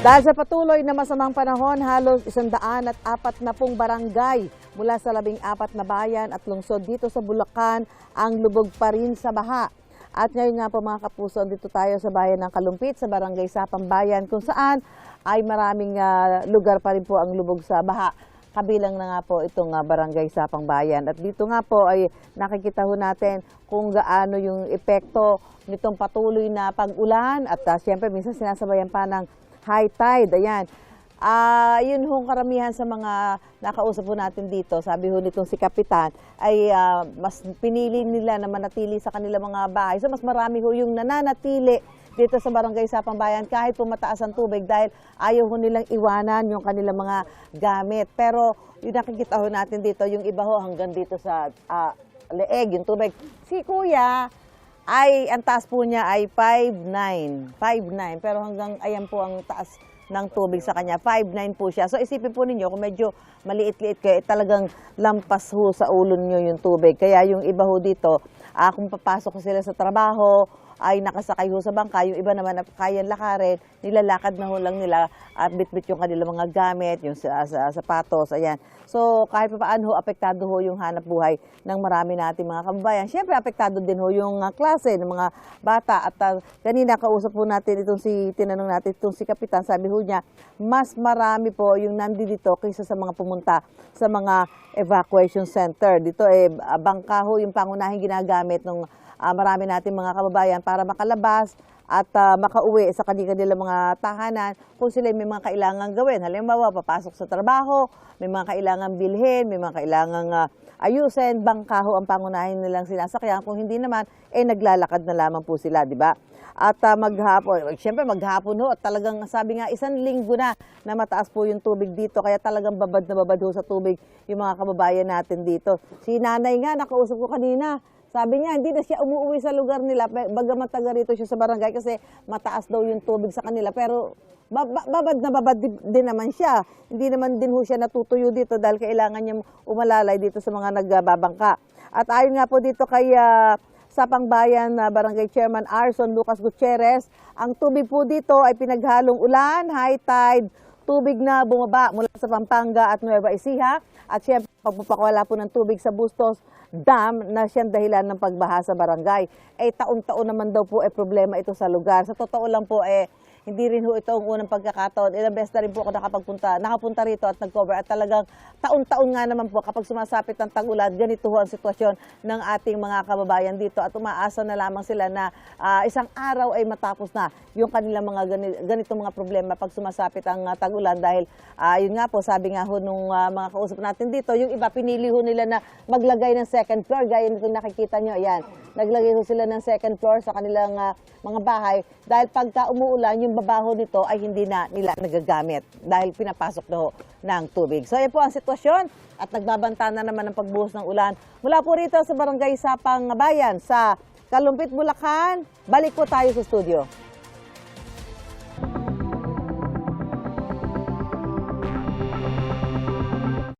Dahil sa patuloy na masamang panahon, halos 140 barangay mula sa 14 na bayan at lungsod dito sa Bulacan ang lubog pa rin sa baha. At ngayon nga po mga kapuso, dito tayo sa bayan ng Kalumpit, sa barangay Sapang Bayan, kung saan ay maraming lugar pa rin po ang lubog sa baha. Kabilang na nga po itong barangay Sapang Bayan. At dito nga po ay nakikita ho natin kung gaano yung epekto nitong patuloy na pag-ulan at siyempre minsan sinasabayan pa ng high tide. Ayan. Yun hong karamihan sa mga nakausap po natin dito, sabi ho nitong si Kapitan, ay mas pinili nila na manatili sa kanilang mga bahay. So mas marami ho yung nananatili dito sa barangay Sapang Bayan kahit po mataas ang tubig dahil ayaw ho nilang iwanan yung kanilang mga gamit. Pero yung nakikita ho natin dito, yung iba ho hanggang dito sa leeg, yung tubig. Si Kuya, ang taas po niya ay 5'9". Pero hanggang ayan po ang taas ng tubig sa kanya. 5'9" po siya. So isipin po ninyo, kung medyo maliit-liit kayo, talagang lampas ho sa ulo nyo yung tubig. Kaya yung iba ho dito, kung papasok sila sa trabaho, ay nakasakay ho sa bangka. Yung iba naman na kayang lakarin, nilalakad na ho lang nila at bit-bit yung kanilang mga gamit, yung sapatos, ayan. So kahit pa paano ho, apektado ho yung hanap buhay ng marami nating mga kababayan. Siyempre, apektado din ho yung klase ng mga bata. At kanina kausap po natin tinanong natin itong si Kapitan, sabi ho niya, mas marami po yung nandito kaysa sa mga pumunta sa mga evacuation center. Dito bangka ho yung pangunahing ginagamit ng marami nating mga kababayan para makalabas at makauwi sa kanilang mga tahanan kung sila may mga kailangan gawin. Halimbawa, papasok sa trabaho, may mga kailangan bilhin, may mga kailangan ayusin, bangka ho ang pangunahin nilang sinasakyan. Kung hindi naman, naglalakad na lamang po sila, di ba? At siyempre maghapon ho, at talagang sabi nga, 1 linggo na mataas po yung tubig dito, kaya talagang babad na babad ho sa tubig yung mga kababayan natin dito. Si nanay nga, nakausap ko kanina, sabi niya, hindi na siya umuwi sa lugar nila, bagamat taga rito siya sa barangay kasi mataas daw yung tubig sa kanila. Pero babad na babad din naman siya. Hindi naman din ho siya natutuyo dito dahil kailangan niya umalalay dito sa mga nagbabangka. At ayon nga po dito kay Sapang Bayan Barangay Chairman Arson Lucas Gutierrez, ang tubig po dito ay pinaghalong ulan, high tide, tubig na bumaba mula sa Pampanga at Nueva Ecija. At siyempre, pagpapakawala po ng tubig sa Bustos Dam na siyang dahilan ng pagbaha sa barangay. Taon-taon naman daw po problema ito sa lugar. Sa totoo lang po, hindi rin ho ito ang unang pagkakataon. Ilang beses na rin po ako nakapunta rito at nag-cover. At talagang taon-taon nga naman po kapag sumasapit ng tag-ulan, ganito ho ang sitwasyon ng ating mga kababayan dito. At umaasa na lamang sila na isang araw ay matapos na yung kanilang mga ganitong mga problema pag sumasapit ang tag-ulan. Dahil yun nga po, sabi nga ho nung mga kausap natin dito, yung iba pinili ho nila na maglagay ng second floor. Gaya nito nakikita nyo, ayan. Naglagay ho sila ng second floor sa kanilang mga bahay. Dahil pagka umuulan, yung babaho nito ay hindi na nila nagagamit dahil pinapasok na ho ng tubig. So yan po ang sitwasyon at nagbabanta na naman ang pagbuhos ng ulan. Mula po rito sa barangay Sapang Bayan sa Kalumpit, Bulacan, balik po tayo sa studio.